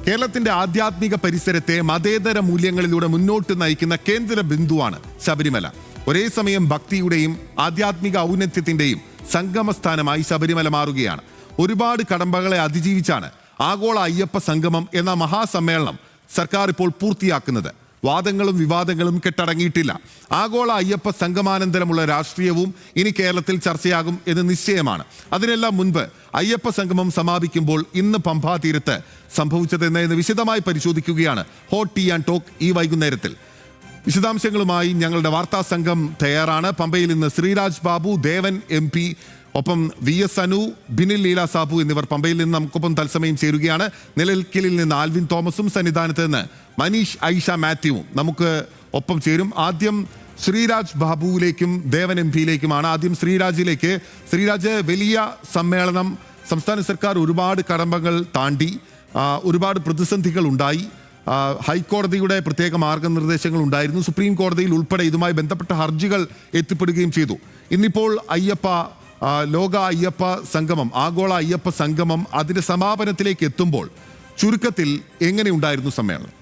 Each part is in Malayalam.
കേരളത്തിന്റെ ആധ്യാത്മിക പരിസരത്തെ മതേതര മൂല്യങ്ങളിലൂടെ മുന്നോട്ട് നയിക്കുന്ന കേന്ദ്ര ബിന്ദുവാണ് ശബരിമല. ഒരേ സമയം ഭക്തിയുടെയും ആധ്യാത്മിക ഔന്നത്യത്തിന്റെയും സംഗമസ്ഥാനമായി ശബരിമല മാറുകയാണ്. ഒരുപാട് കടമ്പകളെ അതിജീവിച്ചാണ് ആഗോള അയ്യപ്പ സംഗമം എന്ന മഹാസമ്മേളനം സർക്കാർ ഇപ്പോൾ പൂർത്തിയാക്കുന്നത്. വാദങ്ങളും വിവാദങ്ങളും കെട്ടടങ്ങിയിട്ടില്ല. ആഗോള അയ്യപ്പ സംഗമാനന്തരമുള്ള രാഷ്ട്രീയവും ഇനി കേരളത്തിൽ ചർച്ചയാകും എന്ന് നിശ്ചയമാണ്. അതിനെല്ലാം മുൻപ് അയ്യപ്പ സംഗമം സമാപിക്കുമ്പോൾ ഇന്ന് പമ്പാ തീരത്ത് സംഭവിച്ചതെന്ന് വിശദമായി പരിശോധിക്കുകയാണ് ഹോട്ട് ടീ ആൻഡ് ടോക്ക് ഈ വൈകുന്നേരത്തിൽ. വിശദാംശങ്ങളുമായി ഞങ്ങളുടെ വാർത്താ സംഘം തയ്യാറാണ്. പമ്പയിൽ നിന്ന് ശ്രീരാജ് ബാബു, ദേവൻ MP, ഒപ്പം VS അനു, ബിനിൽ ലീല സാബു എന്നിവർ പമ്പയിൽ നിന്ന് നമുക്കൊപ്പം തത്സമയം ചേരുകയാണ്. നിലയ്ക്കലിൽ നിന്ന് ആൽവിൻ തോമസും സന്നിധാനത്ത് നിന്ന് മനീഷ് ഐഷ മാത്യുവും നമുക്ക് ഒപ്പം ചേരും. ആദ്യം ശ്രീരാജ് ബാബുവിലേക്കും ദേവൻ MPയിലേക്കുമാണ്. ആദ്യം ശ്രീരാജിലേക്ക്. ശ്രീരാജ്, വലിയ സമ്മേളനം, സംസ്ഥാന സർക്കാർ ഒരുപാട് കടമ്പകൾ താണ്ടി, ഒരുപാട് പ്രതിസന്ധികൾ ഉണ്ടായി. ഹൈക്കോടതിയുടെ പ്രത്യേക മാർഗനിർദ്ദേശങ്ങൾ ഉണ്ടായിരുന്നു. സുപ്രീം കോടതിയിൽ ഉൾപ്പെടെ ഇതുമായി ബന്ധപ്പെട്ട ഹർജികൾ എത്തിപ്പെടുകയും ചെയ്തു. ഇന്നിപ്പോൾ ലോക അയ്യപ്പ സംഗമം, ആഗോള അയ്യപ്പ സംഗമം അതിന്റെ സമാപനത്തിലേക്ക് എത്തുമ്പോൾ ചുരുക്കത്തിൽ എങ്ങനെയുണ്ടായിരുന്നു സമ്മേളനം?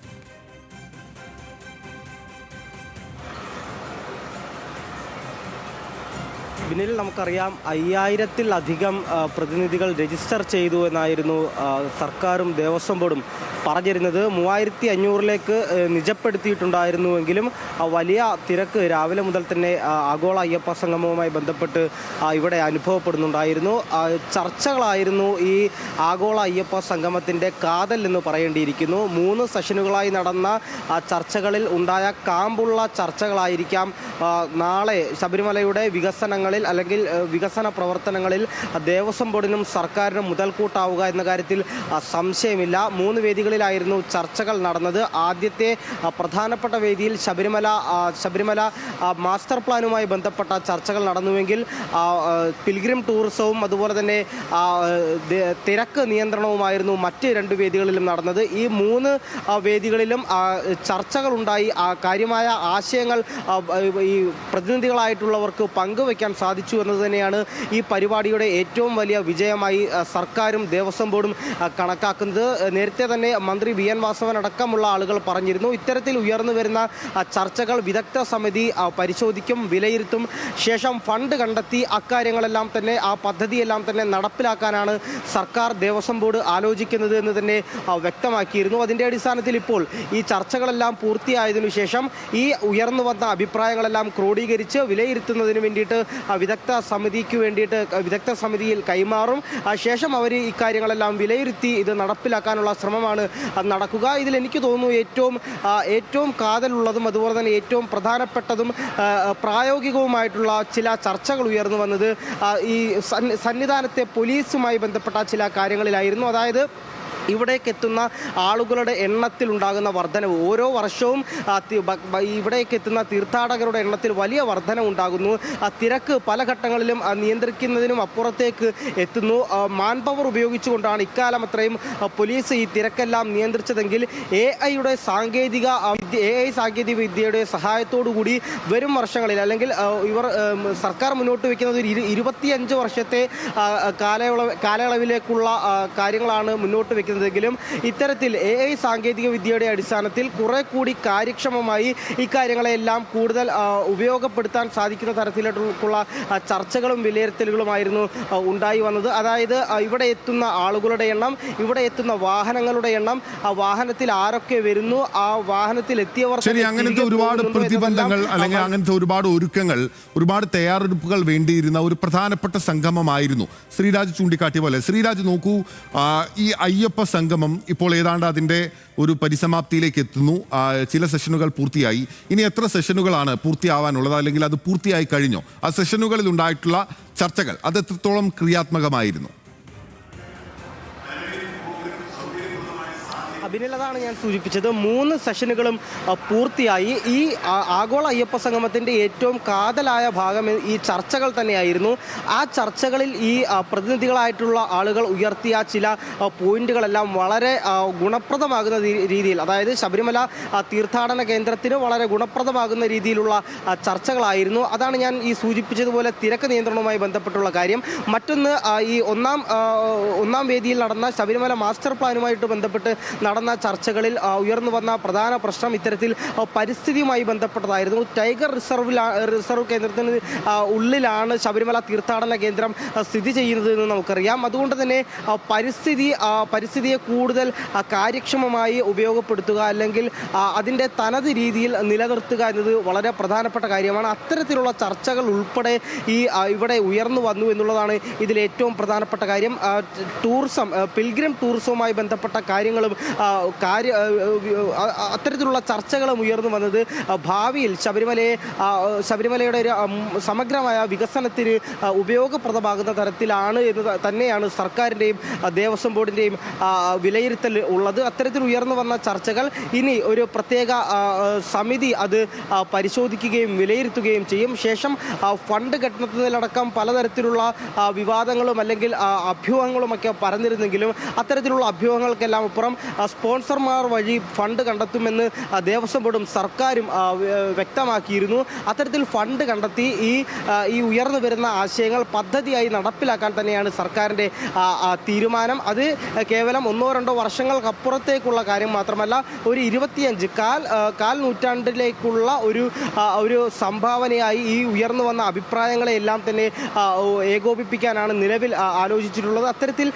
പിന്നിൽ നമുക്കറിയാം 5000-ത്തിലധികം പ്രതിനിധികൾ രജിസ്റ്റർ ചെയ്തു എന്നായിരുന്നു സർക്കാരും ദേവസ്വം ബോർഡും പറഞ്ഞിരുന്നത്. 3500-ലേക്ക് നിജപ്പെടുത്തിയിട്ടുണ്ടായിരുന്നുവെങ്കിലും വലിയ തിരക്ക് രാവിലെ മുതൽ തന്നെ ആഗോള അയ്യപ്പ സംഗമവുമായി ബന്ധപ്പെട്ട് ഇവിടെ അനുഭവപ്പെടുന്നുണ്ടായിരുന്നു. ചർച്ചകളായിരുന്നു ഈ ആഗോള അയ്യപ്പ സംഗമത്തിൻ്റെ കാതൽ എന്ന് പറയേണ്ടിയിരിക്കുന്നു. 3 സെഷനുകളായി നടന്ന ചർച്ചകളിൽ ഉണ്ടായ കാമ്പുള്ള ചർച്ചകളായിരിക്കാം നാളെ ശബരിമലയുടെ വികസനങ്ങളിൽ അല്ലെങ്കിൽ വികസന പ്രവർത്തനങ്ങളിൽ ദേവസ്വം ബോർഡിനും സർക്കാരിനും മുതൽക്കൂട്ടാവുക എന്ന കാര്യത്തിൽ സംശയമില്ല. 3 വേദികളിലായിരുന്നു ചർച്ചകൾ നടന്നത്. ആദ്യത്തെ പ്രധാനപ്പെട്ട വേദിയിൽ ശബരിമല മാസ്റ്റർ പ്ലാനുമായി ബന്ധപ്പെട്ട ചർച്ചകൾ നടന്നുവെങ്കിൽ പിൽഗ്രിം ടൂറിസവും അതുപോലെ തന്നെ തിരക്ക് നിയന്ത്രണവുമായിരുന്നു മറ്റ് 2 വേദികളിലും നടന്നത്. ഈ 3 വേദികളിലും ചർച്ചകളുണ്ടായി. കാര്യമായ ആശയങ്ങൾ ഈ പ്രതിനിധികളായിട്ടുള്ളവർക്ക് പങ്കുവയ്ക്കാൻ സാധിച്ചു എന്നത് തന്നെയാണ് ഈ പരിപാടിയുടെ ഏറ്റവും വലിയ വിജയമായി സർക്കാരും ദേവസ്വം ബോർഡും കണക്കാക്കുന്നത്. നേരത്തെ തന്നെ മന്ത്രി BN വാസവൻ അടക്കമുള്ള ആളുകൾ പറഞ്ഞിരുന്നു, ഇത്തരത്തിൽ ഉയർന്നു വരുന്ന ചർച്ചകൾ വിദഗ്ധ സമിതി പരിശോധിക്കും, വിലയിരുത്തും, ശേഷം ഫണ്ട് കണ്ടെത്തി അക്കാര്യങ്ങളെല്ലാം തന്നെ ആ പദ്ധതിയെല്ലാം തന്നെ നടപ്പിലാക്കാനാണ് സർക്കാർ ദേവസ്വം ബോർഡ് ആലോചിക്കുന്നത് എന്ന് തന്നെ വ്യക്തമാക്കിയിരുന്നു. അതിൻ്റെ അടിസ്ഥാനത്തിൽ ഇപ്പോൾ ഈ ചർച്ചകളെല്ലാം പൂർത്തിയായതിനു ശേഷം ഈ ഉയർന്നു വന്ന അഭിപ്രായങ്ങളെല്ലാം ക്രോഡീകരിച്ച് വിലയിരുത്തുന്നതിന് വേണ്ടിയിട്ട് വിദഗ്ധ സമിതിയിൽ കൈമാറും. ശേഷം അവർ ഇക്കാര്യങ്ങളെല്ലാം വിലയിരുത്തി ഇത് നടപ്പിലാക്കാനുള്ള ശ്രമമാണ് നടക്കുക. ഇതിൽ എനിക്ക് തോന്നുന്നു ഏറ്റവും കാതലുള്ളതും അതുപോലെ തന്നെ ഏറ്റവും പ്രധാനപ്പെട്ടതും പ്രായോഗികവുമായിട്ടുള്ള ചില ചർച്ചകൾ ഉയർന്നു വന്നത് ഈ സന്നിധാനത്തെ പോലീസുമായി ബന്ധപ്പെട്ട ചില കാര്യങ്ങളിലായിരുന്നു. അതായത് ഇവിടേക്ക് എത്തുന്ന ആളുകളുടെ എണ്ണത്തിൽ ഉണ്ടാകുന്ന വർധനവ്, ഓരോ വർഷവും ഇവിടേക്ക് എത്തുന്ന തീർത്ഥാടകരുടെ എണ്ണത്തിൽ വലിയ വർധന ഉണ്ടാകുന്നു. തിരക്ക് പല ഘട്ടങ്ങളിലും നിയന്ത്രിക്കുന്നതിനും അപ്പുറത്തേക്ക് എത്തുന്നു. മാൻ പവർ ഉപയോഗിച്ചുകൊണ്ടാണ് ഇക്കാലം അത്രയും പോലീസ് ഈ തിരക്കെല്ലാം നിയന്ത്രിച്ചതെങ്കിൽ AI സാങ്കേതിക വിദ്യയുടെ സഹായത്തോടുകൂടി വരും വർഷങ്ങളിൽ അല്ലെങ്കിൽ സർക്കാർ മുന്നോട്ട് വയ്ക്കുന്നത് 25 വർഷത്തെ കാലയളവിലേക്കുള്ള കാര്യങ്ങളാണ് മുന്നോട്ട് വയ്ക്കുന്നത്. ഇത്തരത്തിൽ AI സാങ്കേതിക വിദ്യയുടെ അടിസ്ഥാനത്തിൽ കുറെ കൂടി കാര്യക്ഷമമായി ഇക്കാര്യങ്ങളെല്ലാം കൂടുതൽ ഉപയോഗപ്പെടുത്താൻ സാധിക്കുന്ന തരത്തിലുള്ള ചർച്ചകളും വിലയിരുത്തലുകളുമായിരുന്നു ഉണ്ടായി വന്നത്. അതായത് ഇവിടെ എത്തുന്ന ആളുകളുടെ എണ്ണം, ഇവിടെ എത്തുന്ന വാഹനങ്ങളുടെ എണ്ണം, ആ വാഹനത്തിൽ ആരൊക്കെ വരുന്നു, ആ വാഹനത്തിൽ എത്തിയവർ, അങ്ങനത്തെ ഒരുപാട് പ്രതിബന്ധങ്ങൾ അല്ലെങ്കിൽ അങ്ങനത്തെ ഒരുപാട് ഒരുക്കങ്ങൾ, ഒരുപാട് തയ്യാറെടുപ്പുകൾ വേണ്ടിയിരുന്ന ഒരു പ്രധാനപ്പെട്ട സംഗമമായിരുന്നു ശ്രീരാജ് ചൂണ്ടിക്കാട്ടിയ പോലെ. ശ്രീരാജ് നോക്കൂ, ഈ അയ്യപ്പ സംഗമം ഇപ്പോൾ ഏതാണ്ട് അതിൻ്റെ ഒരു പരിസമാപ്തിയിലേക്ക് എത്തുന്നു. ചില സെഷനുകൾ പൂർത്തിയായി. ഇനി എത്ര സെഷനുകളാണ് പൂർത്തിയാവാനുള്ളത്, അല്ലെങ്കിൽ അത് പൂർത്തിയായി കഴിഞ്ഞോ? ആ സെഷനുകളിൽ ഉണ്ടായിട്ടുള്ള ചർച്ചകൾ അത് എത്രത്തോളം ക്രിയാത്മകമായിരുന്നു? അഭിനലതാണ് ഞാൻ സൂചിപ്പിച്ചത്. 3 സെഷനുകളും പൂർത്തിയായി. ഈ ആഗോള അയ്യപ്പ സംഗമത്തിൻ്റെ ഏറ്റവും കാതലായ ഭാഗം ഈ ചർച്ചകൾ തന്നെയായിരുന്നു. ആ ചർച്ചകളിൽ ഈ പ്രതിനിധികളായിട്ടുള്ള ആളുകൾ ഉയർത്തിയ ചില പോയിന്റുകളെല്ലാം വളരെ ഗുണപ്രദമാകുന്ന രീതിയിൽ, അതായത് ശബരിമല തീർത്ഥാടന കേന്ദ്രത്തിന് വളരെ ഗുണപ്രദമാകുന്ന രീതിയിലുള്ള ചർച്ചകളായിരുന്നു. അതാണ് ഞാൻ ഈ സൂചിപ്പിച്ചതുപോലെ തിരക്ക് നിയന്ത്രണവുമായി ബന്ധപ്പെട്ടുള്ള കാര്യം. മറ്റൊന്ന്, ഈ ഒന്നാം വേദിയിൽ നടന്ന ശബരിമല മാസ്റ്റർ പ്ലാനുമായിട്ട് ബന്ധപ്പെട്ട് നടന്ന ചർച്ചകളിൽ ഉയർന്നു വന്ന പ്രധാന പ്രശ്നം ഇത്തരത്തിൽ പരിസ്ഥിതിയുമായി ബന്ധപ്പെട്ടതായിരുന്നു. ടൈഗർ റിസർവ് കേന്ദ്രത്തിന് ഉള്ളിലാണ് ശബരിമല തീർത്ഥാടന കേന്ദ്രം സ്ഥിതി ചെയ്യുന്നത് എന്ന് നമുക്കറിയാം. അതുകൊണ്ട് തന്നെ പരിസ്ഥിതിയെ കൂടുതൽ കാര്യക്ഷമമായി ഉപയോഗപ്പെടുത്തുക അല്ലെങ്കിൽ അതിൻ്റെ തനത് രീതിയിൽ നിലനിർത്തുക എന്നത് വളരെ പ്രധാനപ്പെട്ട കാര്യമാണ്. അത്തരത്തിലുള്ള ചർച്ചകൾ ഉൾപ്പെടെ ഇവിടെ ഉയർന്നു വന്നു എന്നുള്ളതാണ് ഇതിൽ ഏറ്റവും പ്രധാനപ്പെട്ട കാര്യം. ടൂറിസം, പിൽഗ്രിം ടൂറിസവുമായി ബന്ധപ്പെട്ട കാര്യങ്ങളും അത്തരത്തിലുള്ള ചർച്ചകളും ഉയർന്നു വന്നത് ഭാവിയിൽ ശബരിമലയുടെ ഒരു സമഗ്രമായ വികസനത്തിന് ഉപയോഗപ്രദമാകുന്ന തരത്തിലാണ് എന്ന് തന്നെയാണ് സർക്കാരിൻ്റെയും ദേവസ്വം ബോർഡിൻ്റെയും വിലയിരുത്തൽ ഉള്ളത്. അത്തരത്തിൽ ഉയർന്നു വന്ന ചർച്ചകൾ ഇനി ഒരു പ്രത്യേക സമിതി അത് പരിശോധിക്കുകയും വിലയിരുത്തുകയും ചെയ്യും. ശേഷം ഫണ്ട് കെട്ടുന്നതിലടക്കം പലതരത്തിലുള്ള വിവാദങ്ങളും അല്ലെങ്കിൽ അഭ്യൂഹങ്ങളുമൊക്കെ പറഞ്ഞിരുന്നെങ്കിലും അത്തരത്തിലുള്ള അഭ്യൂഹങ്ങൾക്കെല്ലാം അപ്പുറം സ്പോൺസർമാർ വഴി ഫണ്ട് കണ്ടെത്തുമെന്ന് ദേവസ്വം ബോർഡും സർക്കാരും വ്യക്തമാക്കിയിരുന്നു. അത്തരത്തിൽ ഫണ്ട് കണ്ടെത്തി ഈ ഉയർന്നു വരുന്ന ആശയങ്ങൾ പദ്ധതിയായി നടപ്പിലാക്കാൻ തന്നെയാണ് സർക്കാരിൻ്റെ തീരുമാനം. അത് കേവലം 1-2 വർഷങ്ങൾക്കപ്പുറത്തേക്കുള്ള കാര്യം മാത്രമല്ല, ഒരു 25 കാൽ നൂറ്റാണ്ടിലേക്കുള്ള ഒരു സംഭാവനയായി ഈ ഉയർന്നു വന്ന അഭിപ്രായങ്ങളെ എല്ലാം തന്നെ ഏകോപിപ്പിക്കാനാണ് നിലവിൽ ആലോചിച്ചിട്ടുള്ളത്. അത്തരത്തിൽ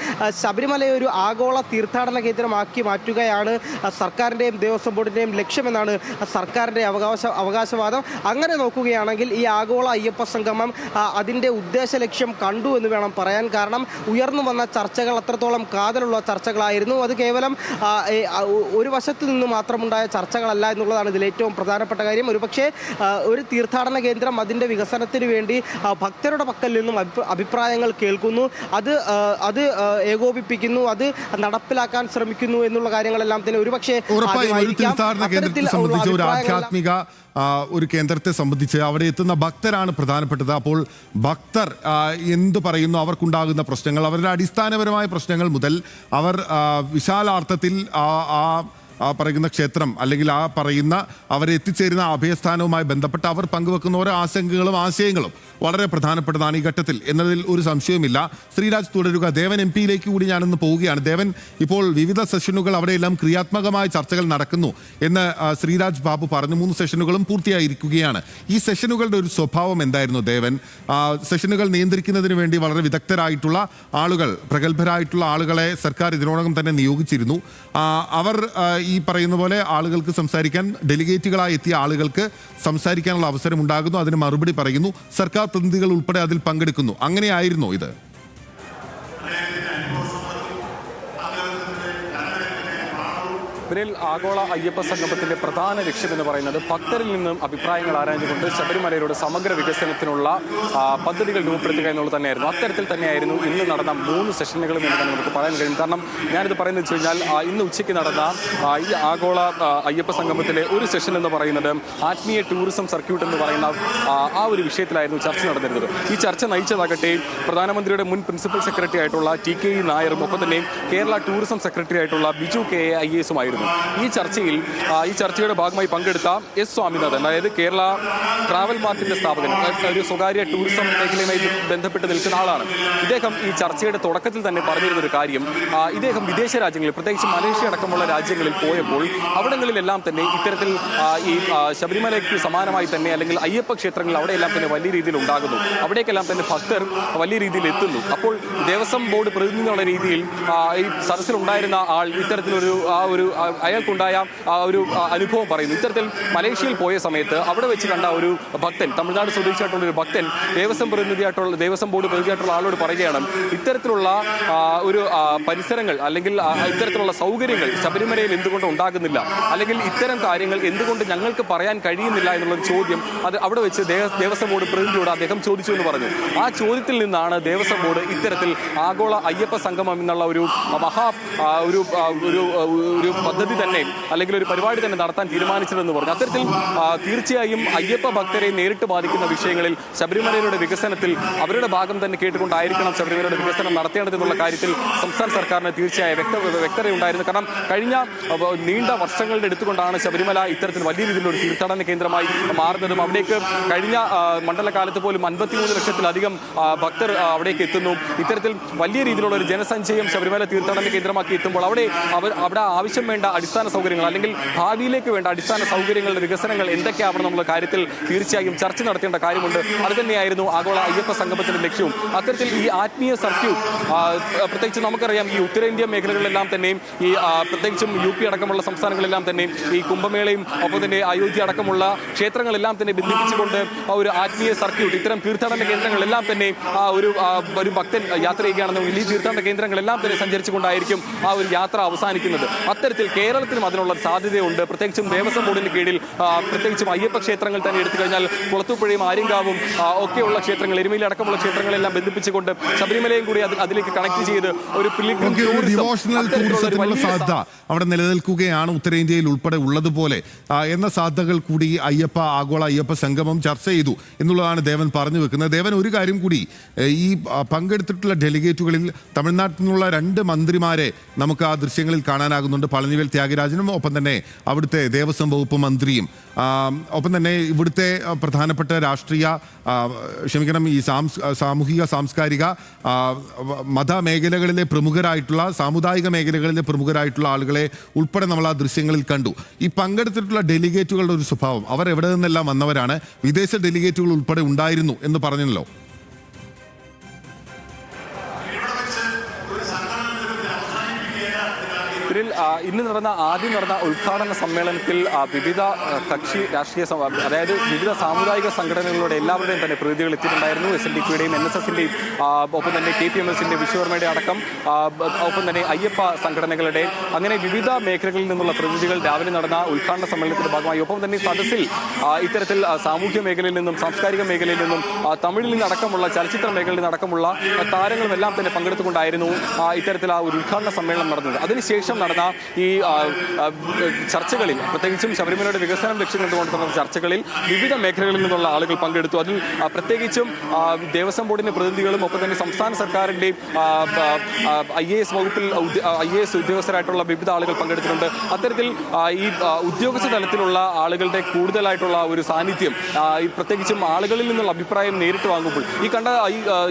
ശബരിമലയെ ഒരു ആഗോള തീർത്ഥാടന കേന്ദ്രമാക്കി മാറ്റുകയാണ് സർക്കാരിൻ്റെയും ദേവസ്വം ബോർഡിൻ്റെയും ലക്ഷ്യമെന്നാണ് സർക്കാരിൻ്റെ അവകാശവാദം. അങ്ങനെ നോക്കുകയാണെങ്കിൽ ഈ ആഗോള അയ്യപ്പ സംഗമം അതിൻ്റെ ഉദ്ദേശ ലക്ഷ്യം കണ്ടു എന്ന് വേണം പറയാൻ. കാരണം ഉയർന്നു വന്ന ചർച്ചകൾ അത്രത്തോളം കാതലുള്ള ചർച്ചകളായിരുന്നു. അത് കേവലം ഒരു വശത്ത് നിന്ന് മാത്രമുണ്ടായ ചർച്ചകളല്ല എന്നുള്ളതാണ് ഇതിൽ ഏറ്റവും പ്രധാനപ്പെട്ട കാര്യം. ഒരുപക്ഷെ ഒരു തീർത്ഥാടന കേന്ദ്രം അതിൻ്റെ വികസനത്തിന് വേണ്ടി ഭക്തരുടെ പക്കൽ നിന്നും അഭിപ്രായങ്ങൾ കേൾക്കുന്നു, അത് ഏകോപിപ്പിക്കുന്നു, അത് നടപ്പിലാക്കാൻ ശ്രമിക്കുന്നു എന്നുള്ള കാര്യങ്ങളെല്ലാം തന്നെ ഒരുപക്ഷെ ആധ്യാത്മിക ഒരു കേന്ദ്രത്തെ സംബന്ധിച്ച് അവിടെ എത്തുന്ന ഭക്തരാണ് പ്രധാനപ്പെട്ടത്. അപ്പോൾ ഭക്തർ എന്തു പറയുന്നു, അവർക്കുണ്ടാകുന്ന പ്രശ്നങ്ങൾ, അവരുടെ അടിസ്ഥാനപരമായ പ്രശ്നങ്ങൾ മുതൽ അവർ വിശാലാർത്ഥത്തിൽ പറയുന്ന ക്ഷേത്രം അല്ലെങ്കിൽ അവരെ എത്തിച്ചേരുന്ന അഭയസ്ഥാനവുമായി ബന്ധപ്പെട്ട് അവർ പങ്കുവെക്കുന്ന ഓരോ ആശങ്കകളും ആശയങ്ങളും വളരെ പ്രധാനപ്പെട്ടതാണ് ഈ ഘട്ടത്തിൽ എന്നതിൽ ഒരു സംശയവുമില്ല. ശ്രീരാജ് തുടരുക. ദേവൻ MP യിലേക്ക് കൂടി ഞാനൊന്ന് പോവുകയാണ്. ദേവൻ, ഇപ്പോൾ വിവിധ സെഷനുകൾ അവിടെയെല്ലാം ക്രിയാത്മകമായ ചർച്ചകൾ നടക്കുന്നു എന്ന് ശ്രീരാജ് ബാബു പറഞ്ഞു. 3 സെഷനുകളും പൂർത്തിയായിരിക്കുകയാണ്. ഈ സെഷനുകളുടെ ഒരു സ്വഭാവം എന്തായിരുന്നു ദേവൻ? സെഷനുകൾ നിയന്ത്രിക്കുന്നതിന് വേണ്ടി വളരെ വിദഗ്ധരായിട്ടുള്ള ആളുകൾ, പ്രഗത്ഭരായിട്ടുള്ള ആളുകളെ സർക്കാർ ഇതിനോടകം തന്നെ നിയോഗിച്ചിരുന്നു. അവർ ഈ പറയുന്ന പോലെ ആളുകൾക്ക് സംസാരിക്കാൻ, ഡെലിഗേറ്റുകളായി എത്തിയ ആളുകൾക്ക് സംസാരിക്കാനുള്ള അവസരം ഉണ്ടാകുന്നു, അതിന് മറുപടി പറയുന്നു, സർക്കാർ പ്രതിനിധികൾ ഉൾപ്പെടെ അതിൽ പങ്കെടുക്കുന്നു. അങ്ങനെയായിരുന്നോ ഇത്? ഇതിൽ ആഗോള അയ്യപ്പ സംഗമത്തിന്റെ പ്രധാന ലക്ഷ്യം എന്ന് പറയുന്നത് ഭക്തരിൽ നിന്നും അഭിപ്രായങ്ങൾ ആരാഞ്ഞുകൊണ്ട് ശബരിമലയുടെ സമഗ്ര വികസനത്തിനുള്ള പദ്ധതികൾ രൂപപ്പെടുത്തുക എന്നുള്ളത് തന്നെയായിരുന്നു. അത്തരത്തിൽ തന്നെയായിരുന്നു ഇന്ന് നടന്ന 3 സെഷനുകളും എന്ന് തന്നെ നമുക്ക് പറയാൻ കഴിയും. കാരണം ഞാനിത് പറയുന്നത് വെച്ച് കഴിഞ്ഞാൽ ഇന്ന് ഉച്ചയ്ക്ക് നടന്ന ഈ ആഗോള അയ്യപ്പ സംഗമത്തിലെ ഒരു സെഷൻ എന്ന് പറയുന്നത് ആത്മീയ ടൂറിസം സർക്യൂട്ട് എന്ന് പറയുന്ന ആ ഒരു വിഷയത്തിലായിരുന്നു ചർച്ച നടന്നിരുന്നത്. ഈ ചർച്ച നയിച്ചതാകട്ടെ പ്രധാനമന്ത്രിയുടെ മുൻ പ്രിൻസിപ്പൽ സെക്രട്ടറി ആയിട്ടുള്ള TK നായരും ഒപ്പം തന്നെ കേരള ടൂറിസം സെക്രട്ടറി ആയിട്ടുള്ള ബിജു KA IAS ആയിരുന്നു. ഈ ചർച്ചയുടെ ഭാഗമായി പങ്കെടുത്ത S സ്വാമിനാഥൻ, അതായത് കേരള ട്രാവൽ മാർട്ടിന്റെ സ്ഥാപകൻ, ഒരു സ്വകാര്യ ടൂറിസം മേഖലയുമായി ബന്ധപ്പെട്ട് നിൽക്കുന്ന ആളാണ്. ഇദ്ദേഹം ഈ ചർച്ചയുടെ തുടക്കത്തിൽ തന്നെ പറഞ്ഞിരുന്നൊരു കാര്യം, ഇദ്ദേഹം വിദേശ രാജ്യങ്ങളിൽ, പ്രത്യേകിച്ച് മലേഷ്യ അടക്കമുള്ള രാജ്യങ്ങളിൽ പോയപ്പോൾ അവിടങ്ങളിലെല്ലാം തന്നെ ഇത്തരത്തിൽ ഈ ശബരിമലയ്ക്ക് സമാനമായി തന്നെ അല്ലെങ്കിൽ അയ്യപ്പ ക്ഷേത്രങ്ങൾ അവിടെയെല്ലാം തന്നെ വലിയ രീതിയിൽ ഉണ്ടാകുന്നു, അവിടേക്കെല്ലാം തന്നെ ഭക്തർ വലിയ രീതിയിൽ എത്തുന്നു. അപ്പോൾ ദേവസ്വം ബോർഡ് പ്രതിനിധി എന്നുള്ള രീതിയിൽ ഈ സദസ്സിലുണ്ടായിരുന്ന ആൾ ഇത്തരത്തിലൊരു അയാൾക്കുണ്ടായ ഒരു അനുഭവം പറയുന്നു. ഇത്തരത്തിൽ മലേഷ്യയിൽ പോയ സമയത്ത് അവിടെ വെച്ച് കണ്ട ഒരു ഭക്തൻ, തമിഴ്നാട് സ്വദേശിയായിട്ടുള്ള ഒരു ഭക്തൻ ദേവസ്വം ബോർഡ് പ്രതിനിധിയായിട്ടുള്ള ആളോട് പറയുകയാണ്, ഇത്തരത്തിലുള്ള ഒരു പരിസരങ്ങൾ അല്ലെങ്കിൽ ഇത്തരത്തിലുള്ള സൗകര്യങ്ങൾ ശബരിമലയിൽ എന്തുകൊണ്ട് ഉണ്ടാകുന്നില്ല, അല്ലെങ്കിൽ ഇത്തരം കാര്യങ്ങൾ എന്തുകൊണ്ട് ഞങ്ങൾക്ക് പറയാൻ കഴിയുന്നില്ല എന്നുള്ള ചോദ്യം അത് അവിടെ വെച്ച് ദേവസ്വം ബോർഡ് പ്രതിനിധിയോട് അദ്ദേഹം ചോദിച്ചു എന്ന് പറഞ്ഞു. ആ ചോദ്യത്തിൽ നിന്നാണ് ദേവസ്വം ബോർഡ് ഇത്തരത്തിൽ ആഗോള അയ്യപ്പ സംഗമം എന്നുള്ള ഒരു പദ്ധതി തന്നെ അല്ലെങ്കിൽ ഒരു പരിപാടി തന്നെ നടത്താൻ തീരുമാനിച്ചതെന്ന് പറഞ്ഞു. അത്തരത്തിൽ തീർച്ചയായും അയ്യപ്പ ഭക്തരെ നേരിട്ട് ബാധിക്കുന്ന വിഷയങ്ങളിൽ ശബരിമലയുടെ വികസനത്തിൽ അവരുടെ ഭാഗം തന്നെ കേട്ടുകൊണ്ടായിരിക്കണം ശബരിമലയുടെ വികസനം നടത്തേണ്ടതെന്നുള്ള കാര്യത്തിൽ സംസ്ഥാന സർക്കാരിന് തീർച്ചയായ വ്യക്തതയുണ്ടായിരുന്നു. കാരണം കഴിഞ്ഞ നീണ്ട വർഷങ്ങളുടെ എടുത്തുകൊണ്ടാണ് ശബരിമല ഇത്തരത്തിൽ വലിയ രീതിയിലുള്ള ഒരു തീർത്ഥാടന കേന്ദ്രമായി മാറുന്നതും അവിടേക്ക് കഴിഞ്ഞ മണ്ഡലകാലത്ത് പോലും 53 ലക്ഷത്തിലധികം ഭക്തർ അവിടേക്ക് എത്തുന്നു. ഇത്തരത്തിൽ വലിയ രീതിയിലുള്ള ഒരു ജനസഞ്ചയം ശബരിമല തീർത്ഥാടന കേന്ദ്രമാക്കി എത്തുമ്പോൾ അവിടെ ആവശ്യം വേണ്ട വേണ്ട അടിസ്ഥാന സൗകര്യങ്ങൾ അല്ലെങ്കിൽ ഭാവിയിലേക്ക് വേണ്ട അടിസ്ഥാന സൗകര്യങ്ങളുടെ വികസനങ്ങൾ എന്തൊക്കെയാവണം എന്നുള്ള കാര്യത്തിൽ തീർച്ചയായും ചർച്ച നടത്തേണ്ട കാര്യമുണ്ട്. അത് തന്നെയായിരുന്നു ആഗോള അയ്യപ്പ സംഗമത്തിന്റെ ലക്ഷ്യവും. അത്തരത്തിൽ ഈ ആത്മീയ സർക്യൂട്ട് പ്രത്യേകിച്ച് നമുക്കറിയാം ഈ ഉത്തരേന്ത്യൻ മേഖലകളിലെല്ലാം തന്നെയും ഈ പ്രത്യേകിച്ചും UP അടക്കമുള്ള സംസ്ഥാനങ്ങളെല്ലാം തന്നെ ഈ കുംഭമേളയും ഒപ്പം തന്നെ അയോധ്യ അടക്കമുള്ള ക്ഷേത്രങ്ങളെല്ലാം തന്നെ ബന്ധിപ്പിച്ചുകൊണ്ട് ഒരു ആത്മീയ സർക്യൂട്ട് ഇത്തരം തീർത്ഥാടന കേന്ദ്രങ്ങളെല്ലാം തന്നെ ഒരു ഭക്തൻ യാത്ര ചെയ്യുകയാണെന്നുണ്ടെങ്കിൽ ഈ തീർത്ഥാടന കേന്ദ്രങ്ങളെല്ലാം തന്നെ സഞ്ചരിച്ചുകൊണ്ടായിരിക്കും ആ ഒരു യാത്ര അവസാനിക്കുന്നത്. അത്തരത്തിൽ കേരളത്തിലും അതിനുള്ള സാധ്യതയുണ്ട്. പ്രത്യേകിച്ചും ദേവസ്വം ബോർഡിന് കീഴിൽ പ്രത്യേകിച്ചും അയ്യപ്പ ക്ഷേത്രങ്ങൾ തന്നെ എടുത്തു കഴിഞ്ഞാൽ കുളത്തൂപ്പുഴയും ആര്യങ്കാവും ഒക്കെയുള്ള ക്ഷേത്രങ്ങൾ എരുമേലി അടക്കമുള്ള ക്ഷേത്രങ്ങളെല്ലാം ബന്ധിപ്പിച്ചുകൊണ്ട് ശബരിമലയും കൂടി അതിലേക്ക് കണക്ട് ചെയ്ത് ഒരു ഡിവോഷണൽ ടൂറിസത്തിനുള്ള സാധ്യത അവിടെ നിലനിൽക്കുകയാണ് ഉത്തരേന്ത്യയിൽ ഉൾപ്പെടെ ഉള്ളതുപോലെ എന്ന സാധ്യതകൾ കൂടി ആഗോള അയ്യപ്പ സംഗമം ചർച്ച ചെയ്തു എന്നുള്ളതാണ് ദേവൻ പറഞ്ഞു വെക്കുന്നത്. ദേവൻ ഒരു കാര്യം കൂടി, ഈ പങ്കെടുത്തിട്ടുള്ള ഡെലിഗേറ്റുകളിൽ തമിഴ്നാട്ടിൽ നിന്നുള്ള 2 മന്ത്രിമാരെ നമുക്ക് ആ ദൃശ്യങ്ങളിൽ കാണാനാകുന്നുണ്ട്. പളനിവേൽ ത്യാഗരാജനും ഒപ്പം തന്നെ അവിടുത്തെ ദേവസ്വം വകുപ്പ് മന്ത്രിയും ഒപ്പം തന്നെ ഇവിടുത്തെ പ്രധാനപ്പെട്ട രാഷ്ട്രീയ ഈ സാമൂഹിക സാംസ്കാരിക മത മേഖലകളിലെ പ്രമുഖരായിട്ടുള്ള സാമുദായിക മേഖലകളിലെ പ്രമുഖരായിട്ടുള്ള ആളുകളെ ഉൾപ്പെടെ നമ്മൾ ആ ദൃശ്യങ്ങളിൽ കണ്ടു. ഈ പങ്കെടുത്തിട്ടുള്ള ഡെലിഗേറ്റുകളുടെ ഒരു സ്വഭാവം, അവർ എവിടെ നിന്നെല്ലാം വന്നവരാണ്, വിദേശ ഡെലിഗേറ്റുകൾ ഉൾപ്പെടെ ഉണ്ടായിരുന്നു എന്ന് പറഞ്ഞല്ലോ. ഇന്ന് ആദ്യം നടന്ന ഉദ്ഘാടന സമ്മേളനത്തിൽ വിവിധ കക്ഷി രാഷ്ട്രീയ അതായത് വിവിധ സാമുദായിക സംഘടനകളുടെ എല്ലാവരുടെയും തന്നെ പ്രതിനിധികൾ എത്തിയിട്ടുണ്ടായിരുന്നു. SNDPയുടെയും NSSന്റെയും ഒപ്പം തന്നെ KPMSന്റെ വിശ്വകർമ്മയുടെ അടക്കം ഒപ്പം തന്നെ അയ്യപ്പ സംഘടനകളുടെ അങ്ങനെ വിവിധ മേഖലകളിൽ നിന്നുള്ള പ്രതിനിധികൾ രാവിലെ നടന്ന ഉദ്ഘാടന സമ്മേളനത്തിന്റെ ഭാഗമായി ഒപ്പം തന്നെ സദസ്സിൽ ഇത്തരത്തിൽ സാമൂഹ്യ മേഖലയിൽ നിന്നും സാംസ്കാരിക മേഖലയിൽ നിന്നും തമിഴിൽ നിന്നടക്കമുള്ള ചലച്ചിത്ര മേഖലയിൽ നിന്നടക്കമുള്ള താരങ്ങളും എല്ലാം തന്നെ പങ്കെടുത്തുകൊണ്ടായിരുന്നു ഇത്തരത്തിൽ ആ ഒരു ഉദ്ഘാടന സമ്മേളനം നടന്നത്. അതിനുശേഷം നടന്ന ഈ ചർച്ചകളിൽ പ്രത്യേകിച്ചും ശബരിമലയുടെ വികസനം ലക്ഷ്യം കണ്ടുകൊണ്ട് നടന്ന ചർച്ചകളിൽ വിവിധ മേഖലകളിൽ നിന്നുള്ള ആളുകൾ പങ്കെടുത്തു. അതിൽ പ്രത്യേകിച്ചും ദേവസ്വം ബോർഡിന്റെ പ്രതിനിധികളും ഒപ്പം തന്നെ സംസ്ഥാന സർക്കാരിന്റെയും IAS വകുപ്പിൽ IAS ഉദ്യോഗസ്ഥരായിട്ടുള്ള വിവിധ ആളുകൾ പങ്കെടുത്തിട്ടുണ്ട്. അത്തരത്തിൽ ഈ ഉദ്യോഗസ്ഥ തലത്തിലുള്ള ആളുകളുടെ കൂടുതലായിട്ടുള്ള ഒരു സാന്നിധ്യം പ്രത്യേകിച്ചും ആളുകളിൽ നിന്നുള്ള അഭിപ്രായം നേരിട്ട് വാങ്ങുമ്പോൾ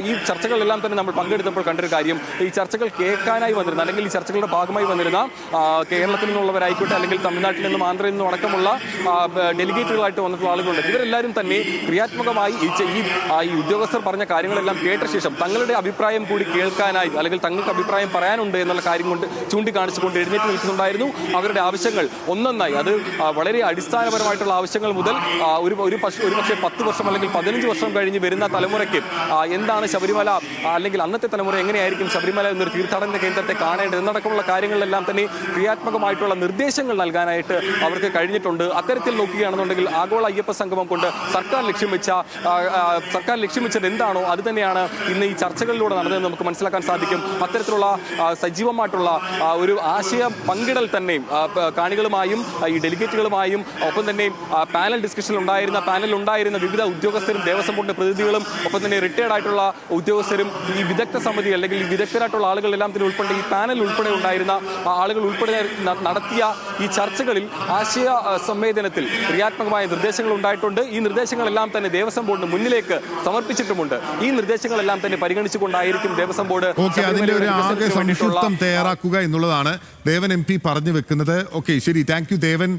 ഈ ചർച്ചകളെല്ലാം തന്നെ നമ്മൾ പങ്കെടുത്തപ്പോൾ കണ്ടൊരു കാര്യം, ഈ ചർച്ചകൾ കേൾക്കാനായി വന്നിരുന്ന അല്ലെങ്കിൽ ഈ ചർച്ചകളുടെ ഭാഗമായി വന്നിരുന്ന കേരളത്തിൽ നിന്നുള്ളവരായിക്കോട്ടെ അല്ലെങ്കിൽ തമിഴ്നാട്ടിൽ നിന്നും ആന്ധ്രയിൽ നിന്നും അടക്കമുള്ള ഡെലിഗേറ്റുകളായിട്ട് വന്നിട്ടുള്ള ആളുകളുണ്ട്. ഇവരെല്ലാവരും തന്നെ ക്രിയാത്മകമായി ഈ ഉദ്യോഗസ്ഥർ പറഞ്ഞ കാര്യങ്ങളെല്ലാം കേട്ട ശേഷം തങ്ങളുടെ അഭിപ്രായം കൂടി കേൾക്കാനായി അല്ലെങ്കിൽ തങ്ങൾക്ക് അഭിപ്രായം പറയാനുണ്ട് എന്നുള്ള കാര്യം കൊണ്ട് ചൂണ്ടിക്കാണിച്ചുകൊണ്ട് എഴുന്നേറ്റ് നിൽക്കുന്നുണ്ടായിരുന്നു. അവരുടെ ആവശ്യങ്ങൾ ഒന്നൊന്നായി, അത് വളരെ അടിസ്ഥാനപരമായിട്ടുള്ള ആവശ്യങ്ങൾ മുതൽ ഒരു പക്ഷേ 10 വർഷം അല്ലെങ്കിൽ 15 വർഷം കഴിഞ്ഞ് വരുന്ന തലമുറയ്ക്ക് എന്താണ് ശബരിമല അല്ലെങ്കിൽ അന്നത്തെ തലമുറ എങ്ങനെയായിരിക്കും ശബരിമല എന്നൊരു തീർത്ഥാടന കേന്ദ്രത്തെ കാണേണ്ടത് എന്നടക്കമുള്ള കാര്യങ്ങളിലെല്ലാം തന്നെ ക്രിയാത്മകമായിട്ടുള്ള നിർദ്ദേശങ്ങൾ നൽകാനായിട്ട് അവർക്ക് കഴിഞ്ഞിട്ടുണ്ട്. അത്തരത്തിൽ നോക്കുകയാണെന്നുണ്ടെങ്കിൽ ആഗോള അയ്യപ്പ സംഗമം കൊണ്ട് സർക്കാർ ലക്ഷ്യം വെച്ചത് എന്താണോ അത് തന്നെയാണ് ഇന്ന് ഈ ചർച്ചകളിലൂടെ നടന്നതെന്ന് നമുക്ക് മനസ്സിലാക്കാൻ സാധിക്കും. അത്തരത്തിലുള്ള സജീവമായിട്ടുള്ള ഒരു ആശയ പങ്കിടൽ തന്നെ കാണികളുമായും ഈ ഡെലിഗേറ്റുകളുമായും ഒപ്പം തന്നെ പാനലിൽ ഉണ്ടായിരുന്ന വിവിധ ഉദ്യോഗസ്ഥരും ദേവസ്വം ബോർഡിന്റെ പ്രതിനിധികളും ഒപ്പം തന്നെ റിട്ടയർഡ് ആയിട്ടുള്ള ഉദ്യോഗസ്ഥരും ഈ വിദഗ്ധ സമിതി അല്ലെങ്കിൽ ഈ വിദഗ്ധരായിട്ടുള്ള ആളുകളെല്ലാം തന്നെ ഉൾപ്പെടെ ഈ പാനൽ ഉൾപ്പെടെ ഉണ്ടായിരുന്ന ആളുകൾ ഉൾപ്പെടെ നടത്തിയ ഈ ചർച്ചകളിൽ ആശയ സംവേദനത്തിൽ ക്രിയാത്മകമായ നിർദ്ദേശങ്ങൾ ഉണ്ടായിട്ടുണ്ട്. ഈ നിർദ്ദേശങ്ങളെല്ലാം തന്നെ ദേവസ്വം ബോർഡിന് മുന്നിലേക്ക് സമർപ്പിച്ചിട്ടുമുണ്ട്. ഈ നിർദ്ദേശങ്ങളെല്ലാം തന്നെ പരിഗണിച്ചുകൊണ്ടായിരിക്കും ദേവസ്വം ബോർഡ് അതിന്റെ ഒരു ആകെ സംക്ഷിപ്തം തയ്യാറാക്കുക എന്നുള്ളതാണ് ദേവൻ MP പറഞ്ഞു വെക്കുന്നത്. ശരി, താങ്ക് യു ദേവൻ.